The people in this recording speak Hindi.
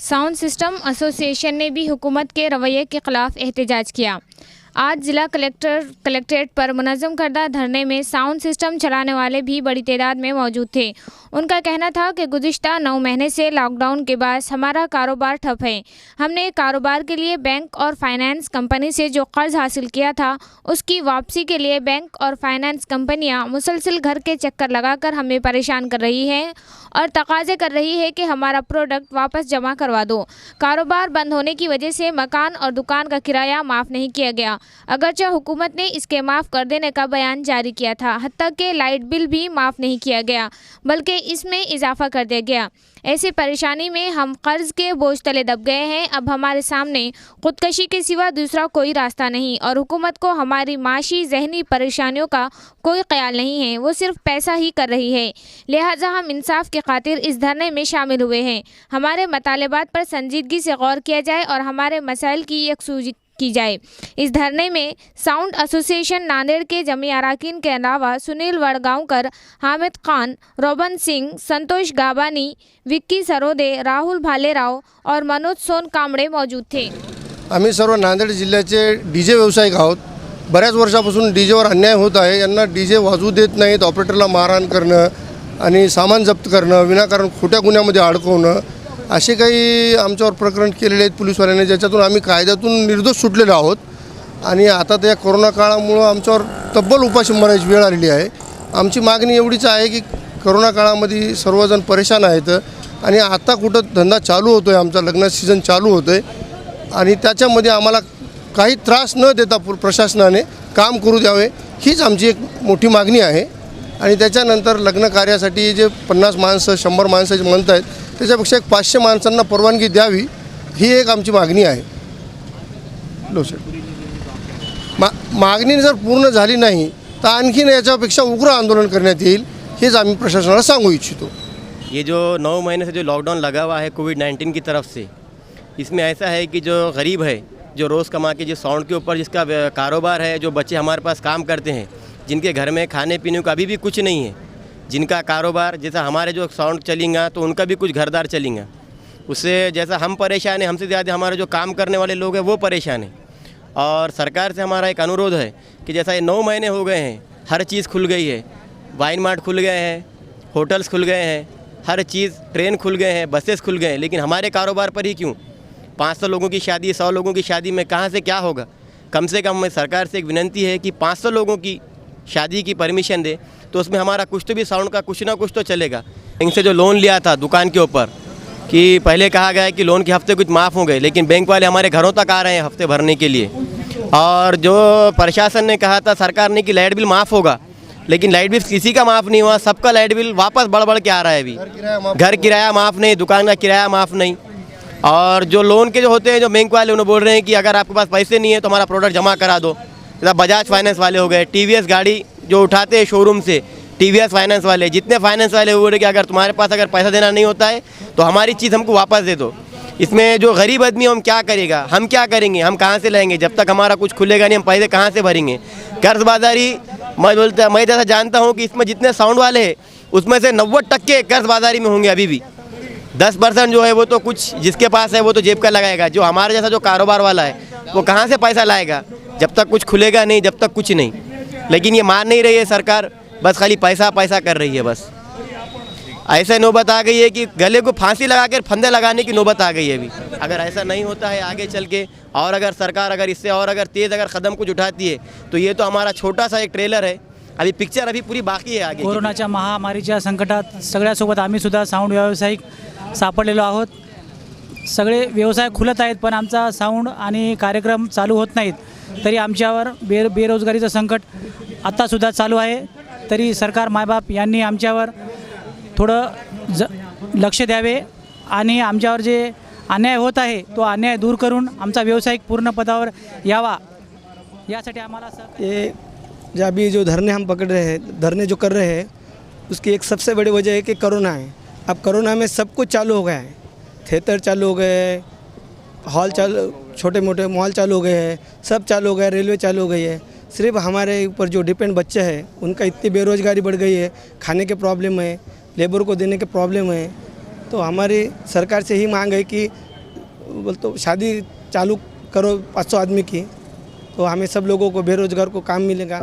साउंड सिस्टम एसोसिएशन ने भी हुकूमत के रवैये के खिलाफ एहतजाज किया। आज जिला कलेक्ट्रेट पर मुनज़्ज़म करदा धरने में साउंड सिस्टम चलाने वाले भी बड़ी तादाद में मौजूद थे। उनका कहना था कि गुज़िश्ता 9 महीने से लॉकडाउन के बाद हमारा कारोबार ठप है। हमने कारोबार के लिए बैंक और फाइनेंस कंपनी से जो कर्ज हासिल किया था उसकी वापसी के लिए बैंक और फाइनेंस कंपनियां मुसलसल घर के चक्कर लगाकर हमें परेशान कर रही हैं और तकाजे कर रही है कि हमारा प्रोडक्ट वापस जमा करवा दो। कारोबार बंद होने की वजह से मकान और दुकान का किराया माफ़ नहीं किया गया, अगरचे हुकूमत ने इसके माफ़ कर देने का बयान जारी किया था। हत्ता के लाइट बिल भी माफ़ नहीं किया गया बल्कि इसमें इजाफा कर दिया गया। ऐसी परेशानी में हम कर्ज के बोझ तले दब गए हैं। अब हमारे सामने खुदकशी के सिवा दूसरा कोई रास्ता नहीं और हुकूमत को हमारी माशी जहनी परेशानियों का कोई ख्याल नहीं है, वो सिर्फ पैसा ही कर रही है। लिहाजा हम इंसाफ के खातिर इस धरने में शामिल हुए हैं। हमारे मतालबात पर संजीदगी से गौर किया जाए और हमारे मसाइल की यकसूजी की जाए। इस धरने में साउंड एसोसिएशन नांदेड़ के जमी अरकान के अलावा सुनील वडगांवकर, हामिद खान, रोबन सिंह, संतोष गाबानी, विक्की सरोदे, राहुल भालेराव और मनोज सोन कांबळे मौजूद थे। आम्ही सर्व नांदेड जिल्ह्याचे डीजे व्यावसायिक आहोत। बऱ्याच वर्षापासून डीजेवर अन्याय होत आहे। यांना डीजे वाजवू देत नाहीत, ऑपरेटरला मारहाण करणं आणि सामान जप्त करणं, विनाकारण खोट्या गुन्ह्यामध्ये अडकवणं, असे काही आमच्यावर प्रकरण केलेले आहेत पोलिसवाल्यांनी, ज्याच्यातून आम्ही कायद्यातून निर्दोष सुटलेलो आहोत। आणि आता त्या कोरोना काळामुळं आमच्यावर तब्बल उपाशी मरायची वेळ आलेली आहे। आमची मागणी एवढीच आहे की कोरोना काळामध्ये सर्वजण परेशान आहेत आणि आता कुठं धंदा चालू होतो आहे, आमचा लग्न सीझन चालू होतो आहे आणि त्याच्यामध्ये आम्हाला काही त्रास न देता प्रशासनाने काम करू द्यावे, हीच आमची एक मोठी मागणी आहे। आणि त्याच्यानंतर लग्न कार्यासाठी जे 50 माणसं 100 माणसाचे म्हणत आहेत त्याच्यापेक्षा एक 500 माणसांना परवानगी द्यावी, ही एक आमची मागणी आहे। मागणी जर पूर्ण झाली नाही तर आणखीन याच्यापेक्षा उग्र आंदोलन करण्यात येईल, हेच आम्ही प्रशासनाला सांगू इच्छितो। ये जो 9 महीने से जो लॉकडाउन लगा हुआ है कोविड-19 की तरफ से, इसमें ऐसा है कि जो गरीब है, जो रोज़ कमा के जो साउंड के ऊपर जिसका कारोबार है, जो बच्चे हमारे पास काम करते हैं, जिनके घर में खाने पीने को अभी भी कुछ नहीं है, जिनका कारोबार जैसा हमारे जो साउंड चलेंगा तो उनका भी कुछ घरदार चलेंगा। उससे जैसा हम परेशान हैं, हमसे ज़्यादा हमारे जो काम करने वाले लोग हैं वो परेशान हैं। और सरकार से हमारा एक अनुरोध है कि जैसा ये 9 महीने हो गए हैं, हर चीज़ खुल गई है, वाइन मार्ट खुल गए हैं, होटल्स खुल गए हैं, हर चीज़, ट्रेन खुल गए हैं, बसेस खुल गए हैं, लेकिन हमारे कारोबार पर ही क्यों? 500 लोगों की शादी, 100 लोगोों की शादी में कहाँ से क्या होगा? कम से कम सरकार से एक विनंती है कि 500 लोगों की शादी की परमिशन दे, तो उसमें हमारा कुछ तो भी साउंड का कुछ ना कुछ तो चलेगा। बैंक से जो लोन लिया था दुकान के ऊपर, कि पहले कहा गया है कि लोन के हफ्ते कुछ माफ़ हो गए, लेकिन बैंक वाले हमारे घरों तक आ रहे हैं हफ्ते भरने के लिए। और जो प्रशासन ने कहा था सरकार ने कि लाइट बिल माफ़ होगा, लेकिन लाइट बिल किसी का माफ़ नहीं हुआ, सबका लाइट बिल वापस बढ़ के आ रहा है। अभी घर किराया माफ़ नहीं, दुकान का किराया माफ़ नहीं। और जो लोन के जो होते हैं, जो बैंक वाले उन्हें बोल रहे हैं कि अगर आपके पास पैसे नहीं है तो हमारा प्रोडक्ट जमा करा दो। जैसा बजाज फाइनेंस वाले हो गए, टीवीएस गाड़ी जो उठाते हैं शोरूम से, टीवीएस फाइनेंस वाले, जितने फाइनेंस वाले हुए कि अगर तुम्हारे पास अगर पैसा देना नहीं होता है तो हमारी चीज़ हमको वापस दे दो। इसमें जो गरीब आदमी हम क्या करेगा, हम क्या करेंगे, हम कहाँ से लाएंगे? जब तक हमारा कुछ खुलेगा नहीं, हम पैसे कहाँ से भरेंगे? कर्जबाजारी, मैं जैसा जानता हूँ कि इसमें जितने साउंड वाले हैं उसमें से 90% कर्जबाजारी में होंगे। अभी भी 10% जो है वो तो कुछ जिसके पास है वो तो जेब का लगाएगा। जो हमारे जैसा जो कारोबार वाला है वो कहाँ से पैसा लाएगा? जब तक कुछ खुलेगा नहीं, जब तक कुछ नहीं। लेकिन ये मान नहीं रही है सरकार, बस खाली पैसा पैसा कर रही है। बस ऐसा नौबत आ गई है कि गले को फांसी लगा कर फंदे लगाने की नौबत आ गई है अभी। अगर ऐसा नहीं होता है आगे चल के, और अगर सरकार अगर इससे और अगर तेज़ अगर कदम कुछ उठाती है, तो ये तो हमारा छोटा सा एक ट्रेलर है, अभी पिक्चर अभी पूरी बाकी आहे। आगे कोरोनाच्या महामारीच्या संकटात सगळ्यासोबत आम्ही सुद्धा साऊंड व्यावसायिक सापडलेलो आहोत। सगळे व्यवसाय खुलत आहेत, पण आमचा साऊंड आणि कार्यक्रम चालू होत नाहीत। तरी आमच्यावर बेरोजगारीचं संकट आत्तासुद्धा चालू आहे। तरी सरकार, मायबाप यांनी आमच्यावर थोडं लक्ष द्यावे आणि आमच्यावर जे अन्याय होत आहे तो अन्याय दूर करून आमचा व्यावसायिक पूर्ण पदावर यावा, यासाठी आम्हाला ये जो अभी जो धरने हम पकड़ रहे हैं, धरने जो कर रहे हैं, उसकी एक सबसे बड़ी वजह है कि कोरोना है। अब कोरोना में सब कुछ चालू हो गया है, थिएटर चालू हो गए, हॉल चालू, छोटे मोटे मॉल चालू हो गए हैं, सब चालू हो गया, रेलवे चालू हो गई है। सिर्फ हमारे ऊपर जो डिपेंड बच्चे हैं उनका इतनी बेरोज़गारी बढ़ गई है, खाने के प्रॉब्लम है, लेबर को देने के प्रॉब्लम है। तो हमारी सरकार से ही मांग है कि बोल तो शादी चालू करो 500 आदमी की, तो हमें सब लोगों को बेरोजगार को काम मिलेगा।